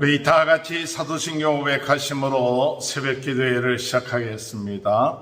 우리 다 같이 사도신경 500하심으로 새벽 기도회를 시작하겠습니다.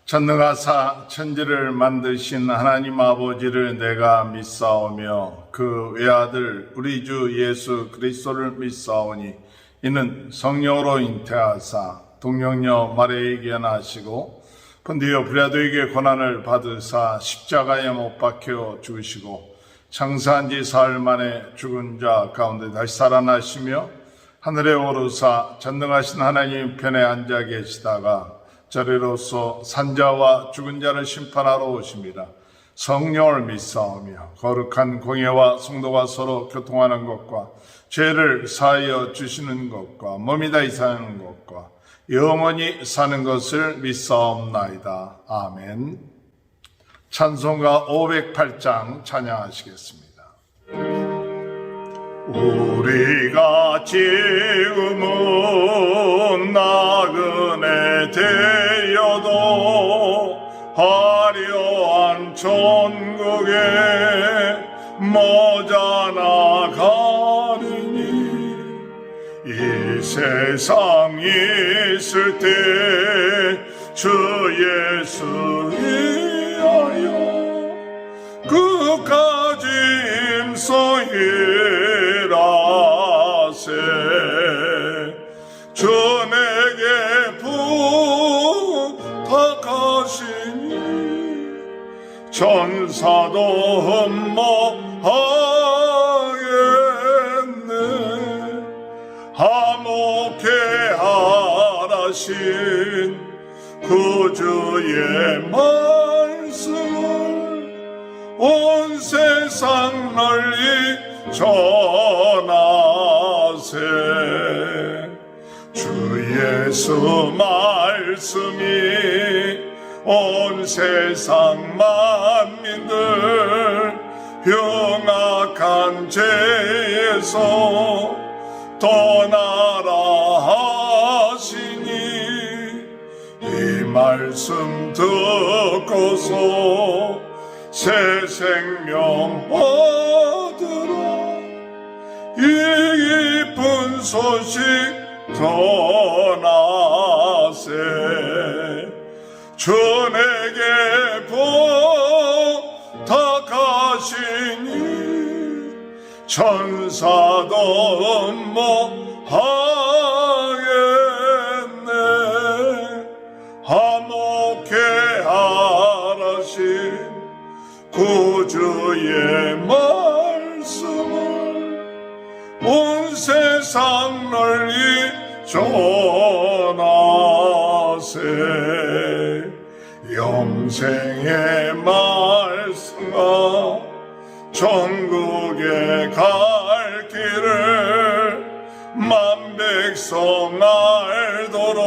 전능하사 천지를 만드신 하나님 아버지를 내가 믿사오며 그 외아들 우리 주 예수 그리스도를 믿사오니 이는 성령으로 잉태하사 동령녀 마리아에게 나시고 본디오 빌라도에게 고난을 받으사 십자가에 못 박혀 죽으시고 장사한 지 사흘 만에 죽은 자 가운데 다시 살아나시며 하늘에 오르사 전능하신 하나님 편에 앉아 계시다가 저리로서 산자와 죽은 자를 심판하러 오십니다. 성령을 믿사오며 거룩한 공예와 성도가 서로 교통하는 것과 죄를 사하여 주시는 것과 몸이 다시 사는 것과 영원히 사는 것을 믿사옵나이다. 아멘. 찬송가 508장 찬양하시겠습니다. 우리가 지금은 나그네 되어도 화려한 천국에 모자나 가리니 이 세상 있을 때 주 예수 위하여 그까지 임소일하세 주 내게 부탁하시니 천사도 흠모하겠네. 화목해 하라신 구주의 말씀을 온 세상 널리 전하세. 주 예수 말씀이 온 세상 만민들 흉악한 죄에서 떠나라 하시니 이 말씀 듣고서 새 생명 얻으라. 이 기쁜 소식 전하세. 주 내게 부탁하시니 천사도 흠모하겠네. 화목해 하라신 구주의 말씀을 온 세상 널리 전하세. 영생의 말씀과 천국에 갈 길을 만백성 알도록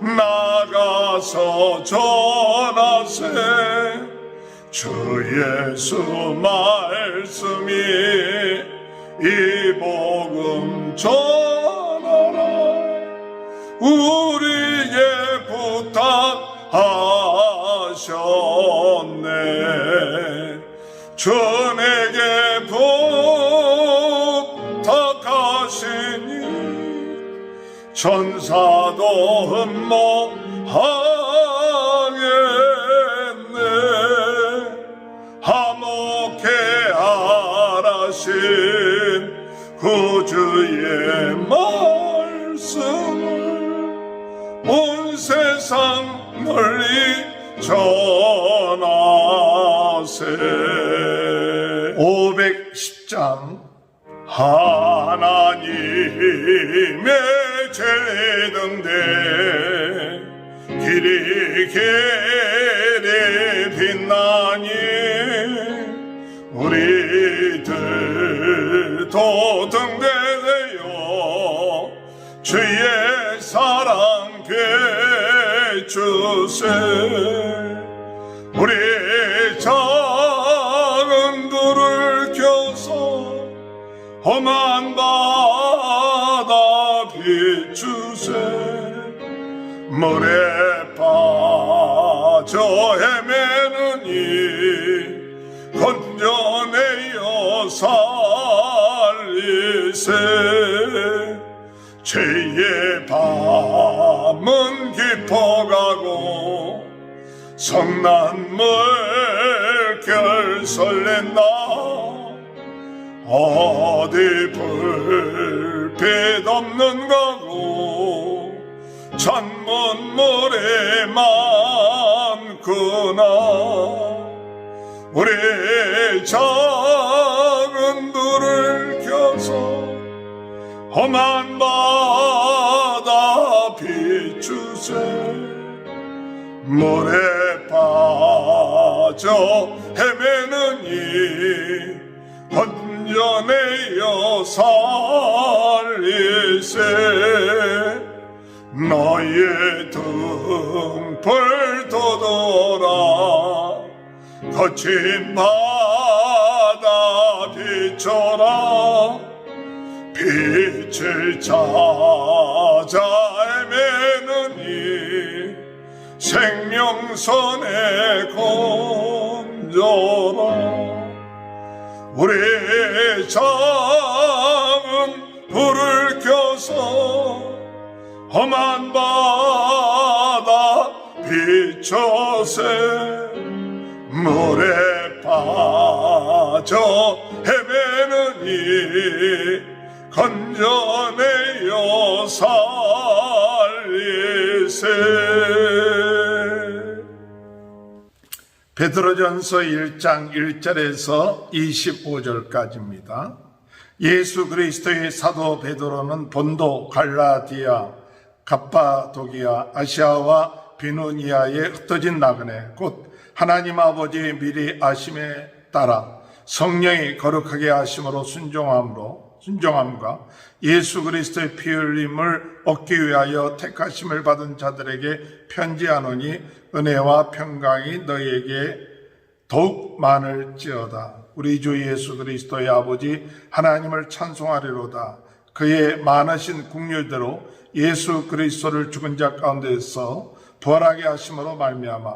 나가서 전하세. 주 예수 말씀이 이 복음 전하라. 우리에게 부탁하셨네. 주 내게 부탁하시니 천사도 흠모하겠네. 화목해 하라신 구주의 말씀을 온 세상 널리 전하세. 510장 하나님의 제등대 길이 길이 빛나니 우리들도 등대되어 주의 사랑 베주세. 우리 작은 돌을 켜서 험한 바다 비추세. 물에 빠져 헤매는 이 건져내어 살리세. 죄의 밤은 깊어가고 성난물 설렌다. 어디 불빛 없는 가고 찬문물이 많구나. 우리 작은 불을 켜서 험한 바다 비추세. 물에 빠져 헤매는 이 건져내어 살리세. 너의 등불 돋아라. 거친 바다 비춰라. 빛을 찾아 헤매는 이 생명선에 건져라. 우리 작은 불을 켜서 험한 바다 비춰세. 물에 빠져 헤매는 이 건져내어 살리세. 베드로전서 1장 1절에서 25절까지입니다. 예수 그리스도의 사도 베드로는 본도, 갈라디아, 갑바도기아, 아시아와 비누니아에 흩어진 나그네 곧 하나님 아버지의 미리 아심에 따라 성령이 거룩하게 하심으로 순종함과 예수 그리스도의 피 흘림을 얻기 위하여 택하심을 받은 자들에게 편지하노니 은혜와 평강이 너희에게 더욱 많을지어다. 우리 주 예수 그리스도의 아버지 하나님을 찬송하리로다. 그의 많으신 긍휼대로 예수 그리스도를 죽은 자 가운데서 부활하게 하심으로 말미암아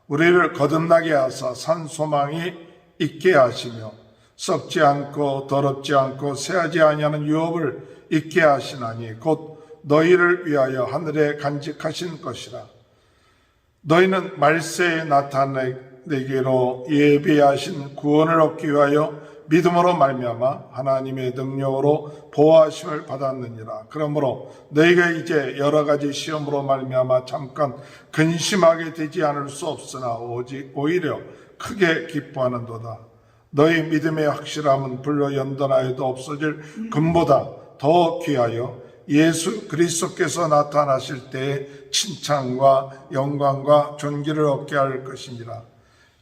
우리를 거듭나게 하사 산 소망이 있게 하시며 썩지 않고 더럽지 않고 새하지 아니하는 유업을 있게 하시나니 곧 너희를 위하여 하늘에 간직하신 것이라. 너희는 말세에 나타내기로 예비하신 구원을 얻기 위하여 믿음으로 말미암아 하나님의 능력으로 보호하심을 받았느니라. 그러므로 너희가 이제 여러 가지 시험으로 말미암아 잠깐 근심하게 되지 않을 수 없으나 오히려 크게 기뻐하는도다. 너희 믿음의 확실함은 불로 연단하여도 없어질 금보다 더 귀하여 예수 그리스도께서 나타나실 때에 칭찬과 영광과 존귀를 얻게 할 것이니라.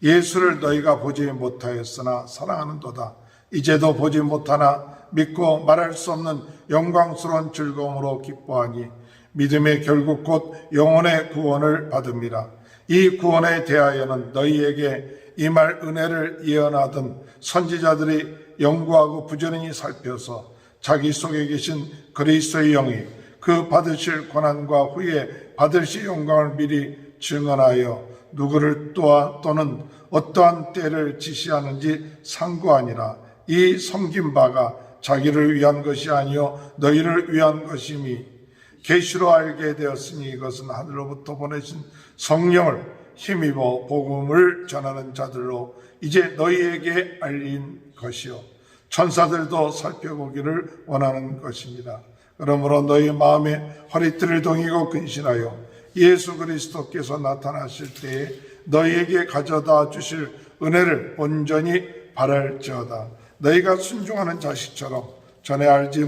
예수를 너희가 보지 못하였으나 사랑하는도다. 이제도 보지 못하나 믿고 말할 수 없는 영광스러운 즐거움으로 기뻐하니 믿음의 결국 곧 영혼의 구원을 받음이라. 이 구원에 대하여는 너희에게 이 말 은혜를 예언하던 선지자들이 연구하고 부지런히 살펴서 자기 속에 계신 그리스도의 영이 그 받으실 고난과 후에 받으실 영광을 미리 증언하여 누구를 또는 어떠한 때를 지시하는지 상고하니라. 이 섬긴 바가 자기를 위한 것이 아니요 너희를 위한 것임이 계시로 알게 되었으니 이것은 하늘로부터 보내신 성령을 힘입어 복음을 전하는 자들로 이제 너희에게 알린 것이요 천사들도 살펴보기를 원하는 것입니다. 그러므로 너희 마음에 허리띠를 동이고 근신하여 예수 그리스도께서 나타나실 때에 너희에게 가져다 주실 은혜를 온전히 바랄지어다. 너희가 순종하는 자식처럼 전에 알지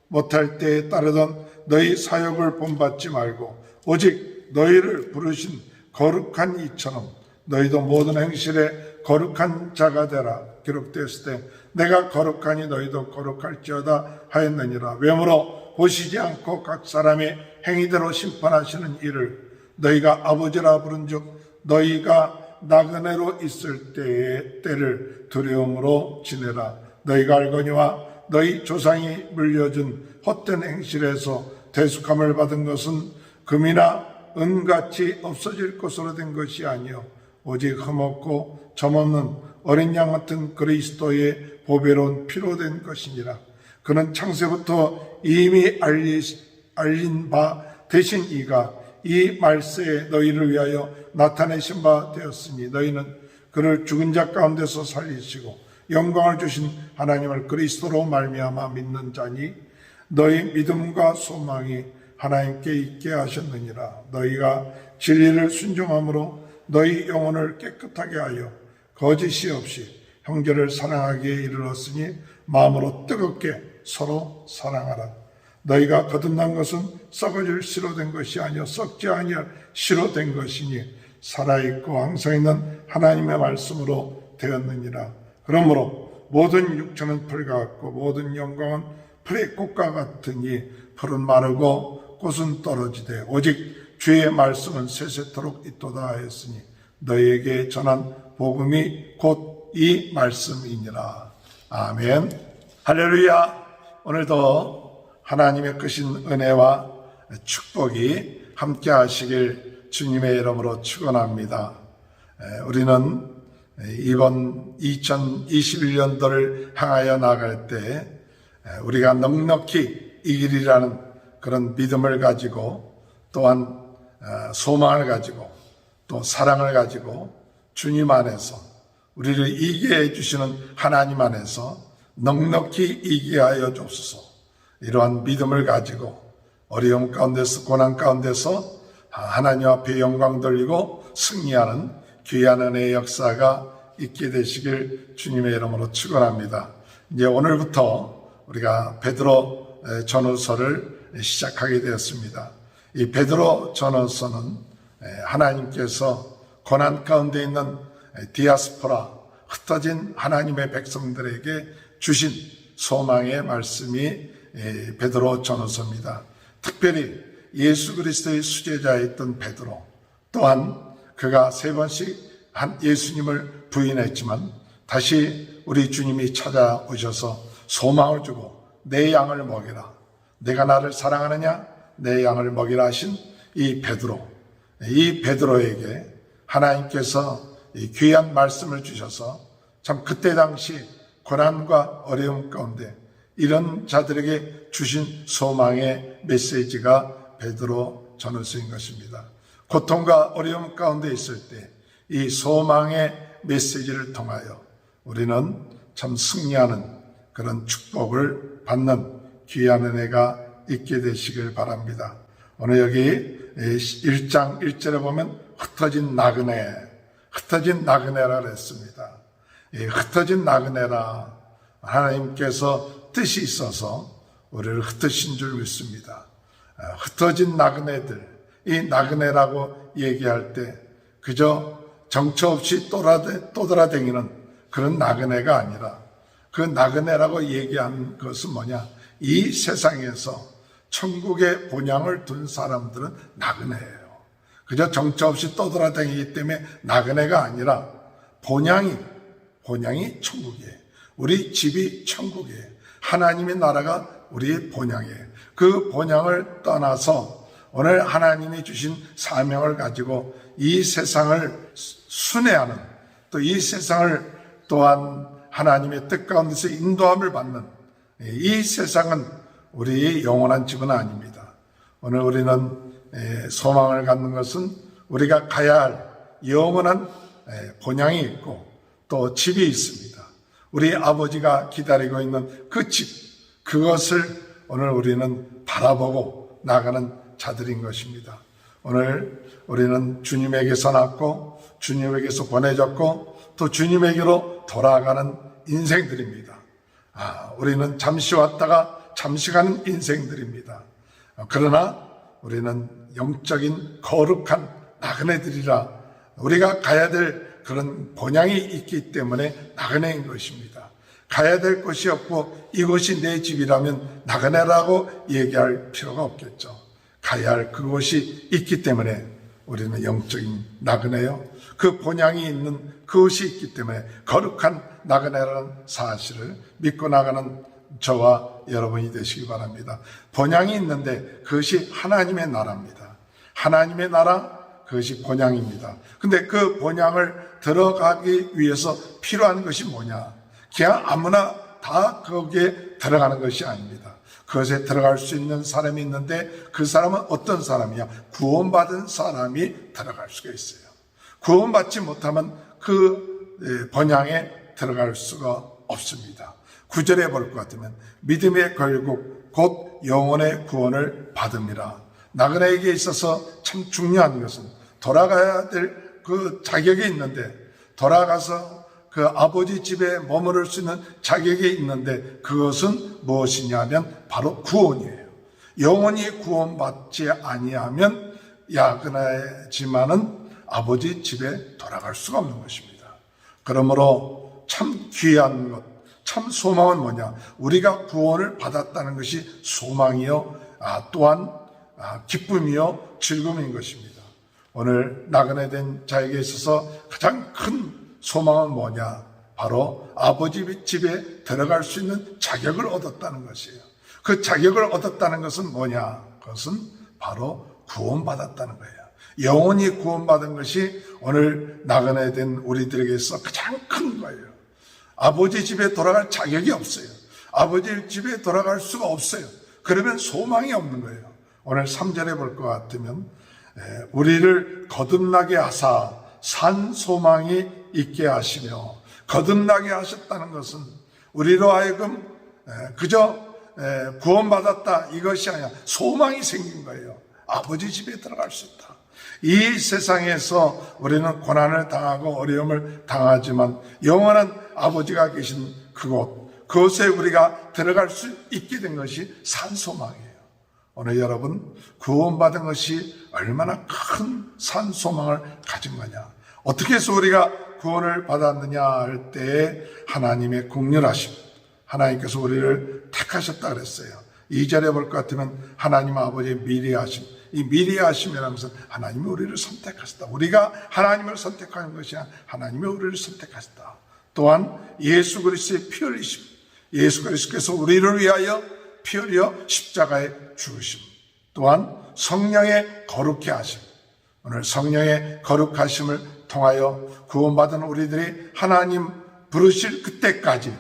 못할 때에 따르던 너희 사역을 본받지 말고 오직 너희를 부르신 거룩한 이처럼 너희도 모든 행실에 거룩한 자가 되라. 기록되었을 때 내가 거룩하니 너희도 거룩할지어다 하였느니라. 외모로 보시지 않고 각 사람의 행위대로 심판하시는 이를 너희가 아버지라 부른즉 너희가 나그네로 있을 때의 때를 두려움으로 지내라. 너희가 알거니와 너희 조상이 물려준 헛된 행실에서 대속함을 받은 것은 금이나 은같이 없어질 것으로 된 것이 아니요 오직 흠없고 점없는 어린 양 같은 그리스도의 보배로운 피로 된 것이니라. 그는 창세부터 이미 알린 바 대신 이가 이 말세에 너희를 위하여 나타내신 바 되었으니 너희는 그를 죽은 자 가운데서 살리시고 영광을 주신 하나님을 그리스도로 말미암아 믿는 자니 너희 믿음과 소망이 하나님께 있게 하셨느니라. 너희가 진리를 순종함으로 너희 영혼을 깨끗하게 하여 거짓이 없이 형제를 사랑하기에 이르렀으니 마음으로 뜨겁게 서로 사랑하라. 너희가 거듭난 것은 썩어질 씨로 된 것이 아니요 썩지 아니할 씨로 된 것이니 살아있고 항상 있는 하나님의 말씀으로 되었느니라. 그러므로 모든 육체는 풀과 같고 모든 영광은 풀의 꽃과 같으니 풀은 마르고 꽃은 떨어지되 오직 주의 말씀은 세세토록 있도다 하였으니 너희에게 전한 복음이 곧 이 말씀이니라. 아멘. 할렐루야. 오늘도 하나님의 크신 은혜와 축복이 함께 하시길 주님의 이름으로 축원합니다. 우리는 이번 2021년도를 향하여 나갈 때 우리가 넉넉히 이기리라는 그런 믿음을 가지고 또한 소망을 가지고 또 사랑을 가지고 주님 안에서 우리를 이기게 해주시는 하나님 안에서 넉넉히 이기게 하여 주옵소서. 이러한 믿음을 가지고 어려움 가운데서 고난 가운데서 하나님 앞에 영광 돌리고 승리하는 귀한 은혜의 역사가 있게 되시길 주님의 이름으로 축원합니다. 이제 오늘부터 우리가 베드로 전후서를 시작하게 되었습니다. 이 베드로 전후서는 하나님께서 고난 가운데 있는 디아스포라 흩어진 하나님의 백성들에게 주신 소망의 말씀이 베드로 전후서입니다. 특별히 예수 그리스도의 수제자였던 베드로 또한 그가 3번씩 예수님을 부인했지만 다시 우리 주님이 찾아오셔서 소망을 주고 내 양을 먹이라. 내가 나를 사랑하느냐? 내 양을 먹이라 하신 이 베드로. 이 베드로에게 하나님께서 이 귀한 말씀을 주셔서 참 그때 당시 고난과 어려움 가운데 이런 자들에게 주신 소망의 메시지가 베드로 전후서인 것입니다. 고통과 어려움 가운데 있을 때 이 소망의 메시지를 통하여 우리는 참 승리하는 그런 축복을 받는 귀한 은혜가 있게 되시길 바랍니다. 오늘 여기 1장 1절에 보면 흩어진 나그네라 그랬습니다. 흩어진 나그네라 하나님께서 뜻이 있어서 우리를 흩으신 줄 믿습니다. 흩어진 나그네들, 이 나그네라고 얘기할 때 그저 정처 없이 떠돌아다니는 그런 나그네가 아니라 그 나그네라고 얘기한 것은 뭐냐? 이 세상에서 천국의 본향을 둔 사람들은 나그네예요. 그저 정처 없이 떠돌아다니기 때문에 나그네가 아니라 본향이 천국이에요. 우리 집이 천국이에요. 하나님의 나라가 우리의 본향이에요. 그 본향을 떠나서 오늘 하나님이 주신 사명을 가지고 이 세상을 순회하는 또 이 세상을 또한 하나님의 뜻 가운데서 인도함을 받는 이 세상은 우리의 영원한 집은 아닙니다. 오늘 우리는 소망을 갖는 것은 우리가 가야 할 영원한 본향이 있고 또 집이 있습니다. 우리 아버지가 기다리고 있는 그 집, 그것을 오늘 우리는 바라보고 나가는 자들인 것입니다. 오늘 우리는 주님에게서 낳고 주님에게서 보내졌고 또 주님에게로 돌아가는 인생들입니다. 우리는 잠시 왔다가 잠시 가는 인생들입니다. 그러나 우리는 영적인 거룩한 나그네들이라 우리가 가야 될 그런 본향이 있기 때문에 나그네인 것입니다. 가야 될 곳이 없고 이곳이 내 집이라면 나그네라고 얘기할 필요가 없겠죠. 가야 할 그곳이 있기 때문에 우리는 영적인 나그네요. 그 본향이 있는 그것이 있기 때문에 거룩한 나그네라는 사실을 믿고 나가는 저와 여러분이 되시기 바랍니다. 본향이 있는데 그것이 하나님의 나라입니다. 하나님의 나라, 그것이 본향입니다. 근데 그 본향을 들어가기 위해서 필요한 것이 뭐냐? 그냥 아무나 다 거기에 들어가는 것이 아닙니다. 그것에 들어갈 수 있는 사람이 있는데 그 사람은 어떤 사람이냐? 구원받은 사람이 들어갈 수가 있어요. 구원받지 못하면 그 번향에 들어갈 수가 없습니다. 9절에 볼 것 같으면 믿음의 결국 곧 영혼의 구원을 받음이라. 나그네에게 있어서 참 중요한 것은 돌아가야 될 그 자격이 있는데, 돌아가서 그 아버지 집에 머무를 수 있는 자격이 있는데, 그것은 무엇이냐면 바로 구원이에요. 영혼이 구원받지 아니하면 야근하지만은 아버지 집에 돌아갈 수가 없는 것입니다. 그러므로 참 귀한 것, 참 소망은 뭐냐? 우리가 구원을 받았다는 것이 소망이요, 또한 기쁨이요, 즐거움인 것입니다. 오늘 나그네 된 자에게 있어서 가장 큰 소망은 뭐냐? 바로 아버지 집에 들어갈 수 있는 자격을 얻었다는 것이에요. 그 자격을 얻었다는 것은 뭐냐? 그것은 바로 구원받았다는 거예요. 영혼이 구원받은 것이 오늘 나그네 된 우리들에게서 가장 큰 거예요. 아버지 집에 돌아갈 자격이 없어요. 아버지 집에 돌아갈 수가 없어요. 그러면 소망이 없는 거예요. 오늘 3절에 볼 것 같으면 우리를 거듭나게 하사 산 소망이 있게 하시며, 거듭나게 하셨다는 것은 우리로 하여금 그저 구원받았다 이것이 아니라 소망이 생긴 거예요. 아버지 집에 들어갈 수 있다. 이 세상에서 우리는 고난을 당하고 어려움을 당하지만 영원한 아버지가 계신 그곳에 우리가 들어갈 수 있게 된 것이 산소망이에요. 오늘 여러분, 구원받은 것이 얼마나 큰 산소망을 가진 거냐? 어떻게 해서 우리가 구원을 받았느냐 할 때에 하나님의 긍휼하심, 하나님께서 우리를 택하셨다 그랬어요. 2절에 볼 것 같으면 하나님 아버지의 미리하심, 이 미리하심이라는 것은 하나님이 우리를 선택하셨다. 우리가 하나님을 선택하는 것이 아니라 하나님이 우리를 선택하셨다. 또한 예수 그리스도의 피 흘리심, 예수 그리스도께서 우리를 위하여 피 흘려 십자가에 죽으심, 또한 성령의 거룩해 하심. 오늘 성령의 거룩하심을 통하여 구원받은 우리들이 하나님 부르실 그때까지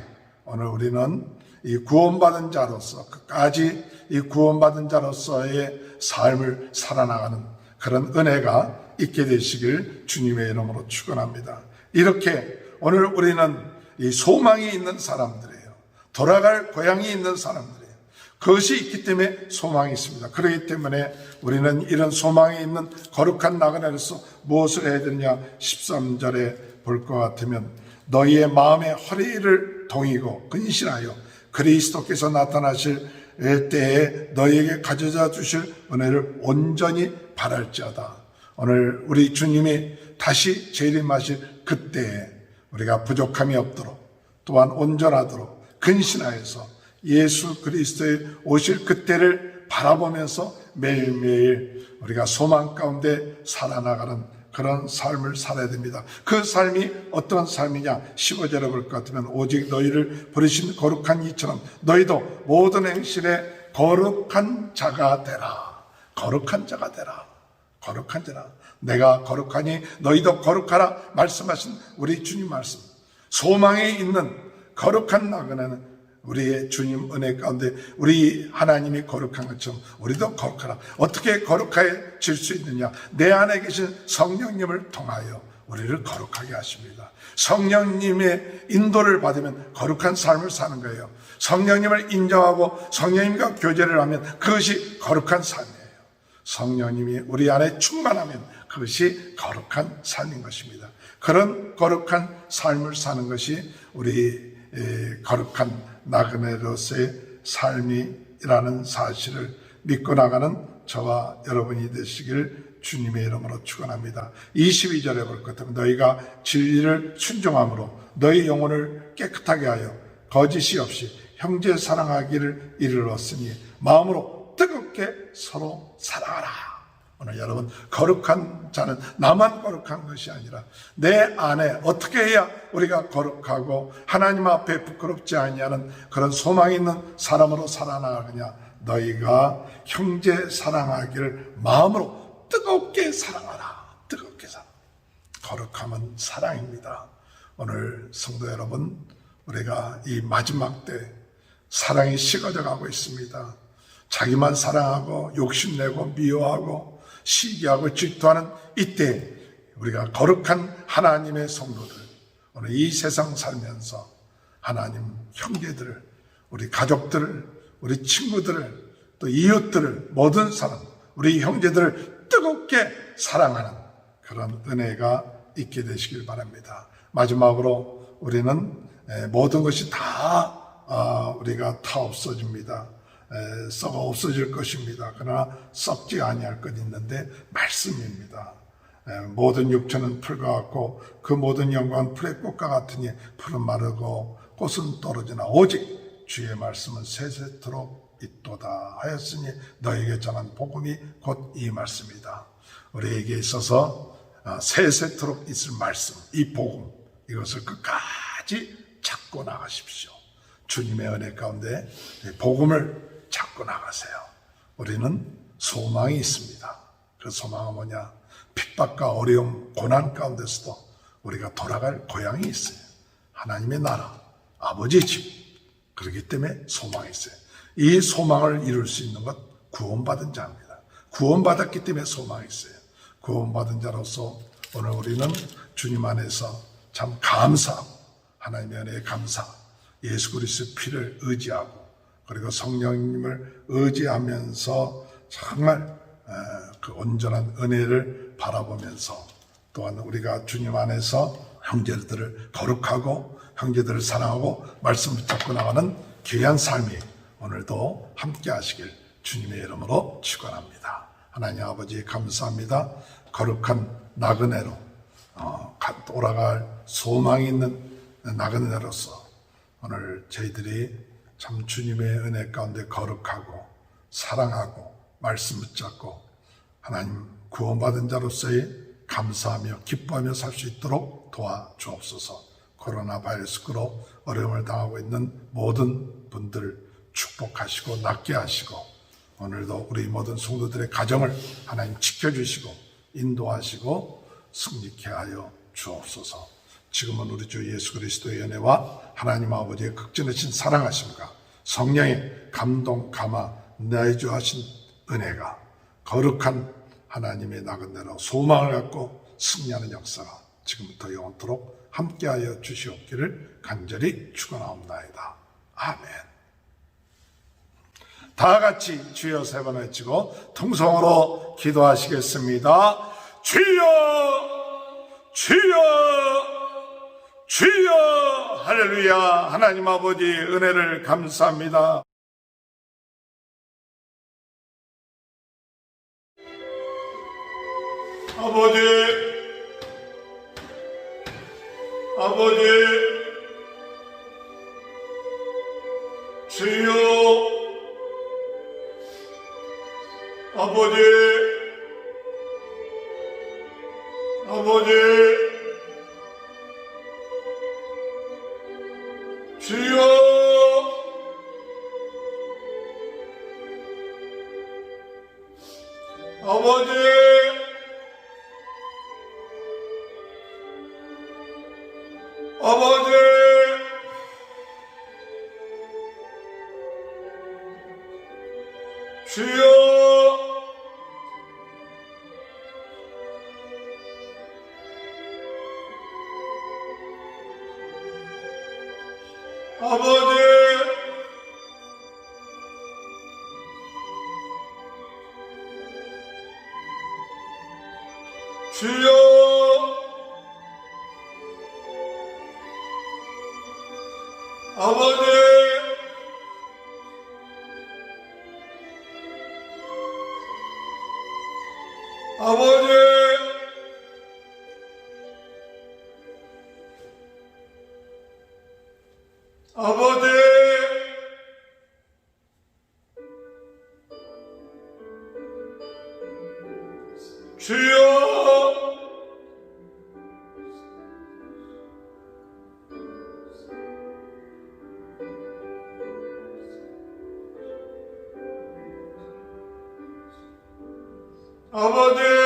오늘 우리는 이 구원받은 자로서 끝까지 이 구원받은 자로서의 삶을 살아나가는 그런 은혜가 있게 되시길 주님의 이름으로 축원합니다. 이렇게 오늘 우리는 이 소망이 있는 사람들이에요. 돌아갈 고향이 있는 사람들이에요. 그것이 있기 때문에 소망이 있습니다. 그렇기 때문에 우리는 이런 소망이 있는 거룩한 나그네로서 무엇을 해야 되느냐? 13절에 볼 것 같으면 너희의 마음의 허리를 동이고 근신하여 그리스도께서 나타나실 때에 너희에게 가져다 주실 은혜를 온전히 바랄지어다. 오늘 우리 주님이 다시 재림하실 그때에 우리가 부족함이 없도록, 또한 온전하도록 근신하여서 예수 그리스도의 오실 그때를 바라보면서 매일매일 우리가 소망 가운데 살아나가는 그런 삶을 살아야 됩니다. 그 삶이 어떤 삶이냐? 15절에 볼 것 같으면 오직 너희를 부르신 거룩한 이처럼 너희도 모든 행실에 거룩한 자가 되라. 거룩한 자가 되라. 거룩한 자라. 내가 거룩하니 너희도 거룩하라 말씀하신 우리 주님 말씀. 소망이 있는 거룩한 나그네는 우리의 주님 은혜 가운데 우리 하나님이 거룩한 것처럼 우리도 거룩하라. 어떻게 거룩해질 수 있느냐? 내 안에 계신 성령님을 통하여 우리를 거룩하게 하십니다. 성령님의 인도를 받으면 거룩한 삶을 사는 거예요. 성령님을 인정하고 성령님과 교제를 하면 그것이 거룩한 삶이에요. 성령님이 우리 안에 충만하면 그것이 거룩한 삶인 것입니다. 그런 거룩한 삶을 사는 것이 우리 거룩한 나그네로서의 삶이라는 사실을 믿고 나가는 저와 여러분이 되시길 주님의 이름으로 축원합니다. 22절에 볼 것 같으면 너희가 진리를 순종함으로 너희 영혼을 깨끗하게 하여 거짓이 없이 형제 사랑하기를 이르렀으니 마음으로 뜨겁게 서로 사랑하라. 오늘 여러분, 거룩한 자는 나만 거룩한 것이 아니라 내 안에 어떻게 해야 우리가 거룩하고 하나님 앞에 부끄럽지 아니하는 그런 소망이 있는 사람으로 살아나가느냐? 너희가 형제 사랑하기를 마음으로 뜨겁게 사랑하라. 뜨겁게 사랑. 거룩함은 사랑입니다. 오늘 성도 여러분, 우리가 이 마지막 때 사랑이 식어져 가고 있습니다. 자기만 사랑하고 욕심내고 미워하고 시기하고 질투하는 이때 우리가 거룩한 하나님의 성도들, 오늘 이 세상 살면서 하나님 형제들을, 우리 가족들을, 우리 친구들을, 또 이웃들을, 모든 사람, 우리 형제들을 뜨겁게 사랑하는 그런 은혜가 있게 되시길 바랍니다. 마지막으로 우리는 모든 것이 다 우리가 다 없어집니다. 썩어 없어질 것입니다. 그러나 썩지 아니할 것 있는데 말씀입니다. 모든 육체는 풀과 같고 그 모든 영광은 풀의 꽃과 같으니 풀은 마르고 꽃은 떨어지나 오직 주의 말씀은 세세토록 있도다 하였으니 너에게 전한 복음이 곧 이 말씀이다. 우리에게 있어서 세세토록 있을 말씀, 이 복음, 이것을 끝까지 찾고 나가십시오. 주님의 은혜 가운데 복음을 찾고 나가세요. 우리는 소망이 있습니다. 그 소망은 뭐냐? 핍박과 어려움, 고난 가운데서도 우리가 돌아갈 고향이 있어요. 하나님의 나라, 아버지의 집. 그렇기 때문에 소망이 있어요. 이 소망을 이룰 수 있는 것 구원받은 자입니다. 구원받았기 때문에 소망이 있어요. 구원받은 자로서 오늘 우리는 주님 안에서 참 감사하고 하나님의 은혜에 감사, 예수 그리스도의 피를 의지하고 그리고 성령님을 의지하면서 정말 그 온전한 은혜를 바라보면서 또한 우리가 주님 안에서 형제들을 거룩하고 형제들을 사랑하고 말씀 붙잡고 나가는 귀한 삶이 오늘도 함께 하시길 주님의 이름으로 축원합니다. 하나님 아버지 감사합니다. 거룩한 나그네로 돌아갈 소망이 있는 나그네로서 오늘 저희들이 참 주님의 은혜 가운데 거룩하고 사랑하고 말씀 붙잡고 하나님 구원받은 자로서의 감사하며 기뻐하며 살 수 있도록 도와주옵소서. 코로나 바이러스로 어려움을 당하고 있는 모든 분들 축복하시고 낫게 하시고 오늘도 우리 모든 성도들의 가정을 하나님 지켜주시고 인도하시고 승리케 하여 주옵소서. 지금은 우리 주 예수 그리스도의 은혜와 하나님 아버지의 극진하신 사랑하심과 성령의 감동 감화 내주하신 은혜가 거룩한 하나님의 나그네로 소망을 갖고 승리하는 역사가 지금부터 영원토록 함께하여 주시옵기를 간절히 축원하옵나이다. 아멘. 다 같이 주여 세 번 외치고 통성으로 기도하시겠습니다. 주여 주여 주여. 할렐루야. 하나님 아버지 은혜를 감사합니다. 아버지 주여 아버지 주여 아버지 주여 아버지 주여 아버지 아버지 주여 아버지